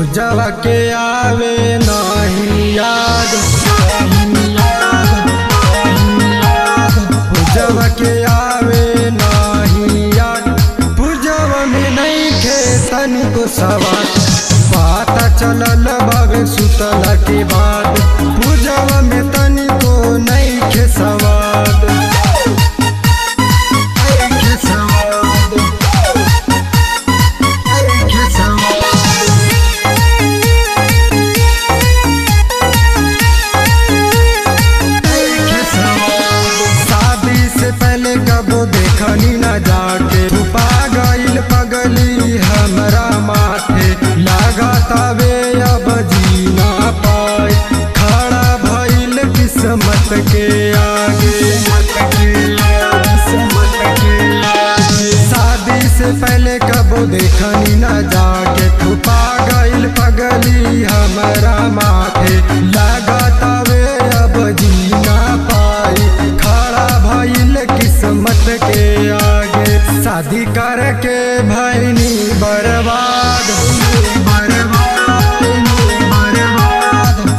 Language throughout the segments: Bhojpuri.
पूजवा के आवे नहीं याद, पूजवा के आवे नहीं याद, पूजवा में नहीं खे तनिको सवार। पता चलल बाबे सुतला के बाद, पूजवा में तनिको नहीं खे सवाद। देखनी न जाके छुपा गइल पगली हमरा माथे, लागतावे अब जीना पाए, खड़ा भइल किस्मत के आगे। शादी से पहले कबो देखनी न जाके छुपा गइल पगली हमरा माथे, लागतावे अब जीना पाए, खड़ा भइल किस्मत के आगे। शादी करके भैनी बर्बाद,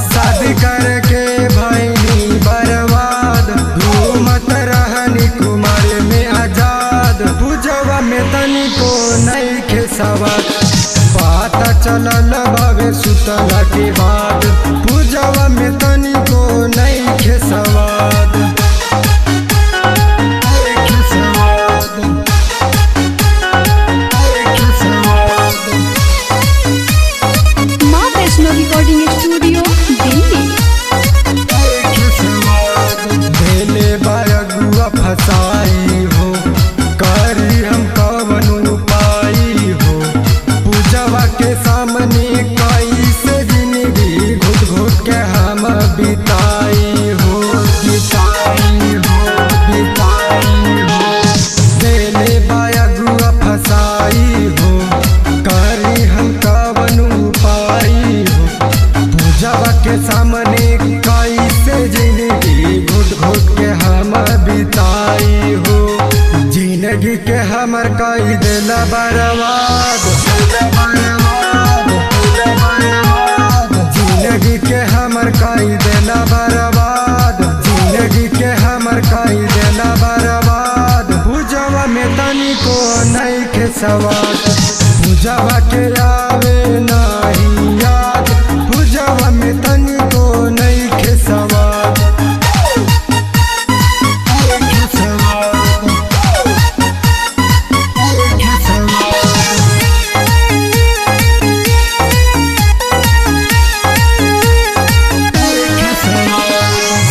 शादी करके भैनी बर्बाद, घूमत रहनी कुमार में आजाद, पूजवा में तनिको नहीं खे सवाद। पता चलल बाबे सुतला के बाद, पूजवा में तनिको नहीं खे सवाद। Recording studio Delhi. भेले बायगुआ फसाई हो, करी हम कवन उपाई हो, पूजवा के सामने कैसे जिंदगी घुट घुट के हम बिताई हो, बिताई हो, बिताई हो। भेले बायगुआ फसाई हो, करी हम कवन उपाई हो, पूजवा के सामने कैसे जिंदगी घुट घुट के हम बिताई हो। जिंदगी के हमर कई दिल बर्बाद, जिंदगी के हमर कई दिल बर्बाद, जिंदगी के हमर कई दिल बर्बाद, पूजवा में तनिको नहीं खे सवाद। पूजवा के आवे नहीं याद, पूजवा में तनिको नहीं खे सवाद।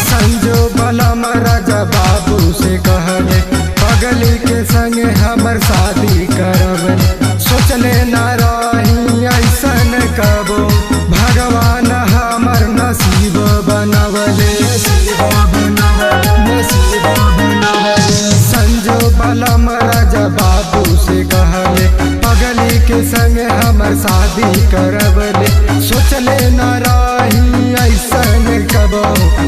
संजो बलम राजा बाबू से कहले, पगली के संग हमर शादी करब, सोचले न रही ऐसन कबो, भगवान हमर नसीब बनवले, नसीब बनवले। संजो बलम राजा बाबू से कहले, पगली के संग हमर शादी करबले, सोचले न रही ऐसन कबो,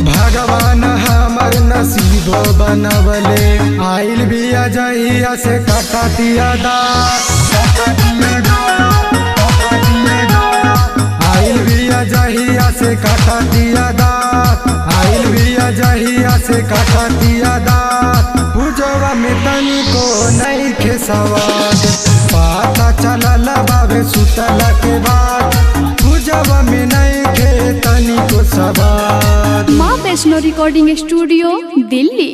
भगवान हमर नसीब बनवले। आइल भी अजहिया से कटातिया दात, आइल भी अजहिया से कटातिया दात, आइल भी अजहिया से कटातिया दात, पूजवा में तनिको नहीं खे सवाद। पता चलल बाबे सुतला के बाद, पूजवा में नहीं खे तनिको सवाद। माँ वैष्णो रिकॉर्डिंग स्टूडियो दिल्ली।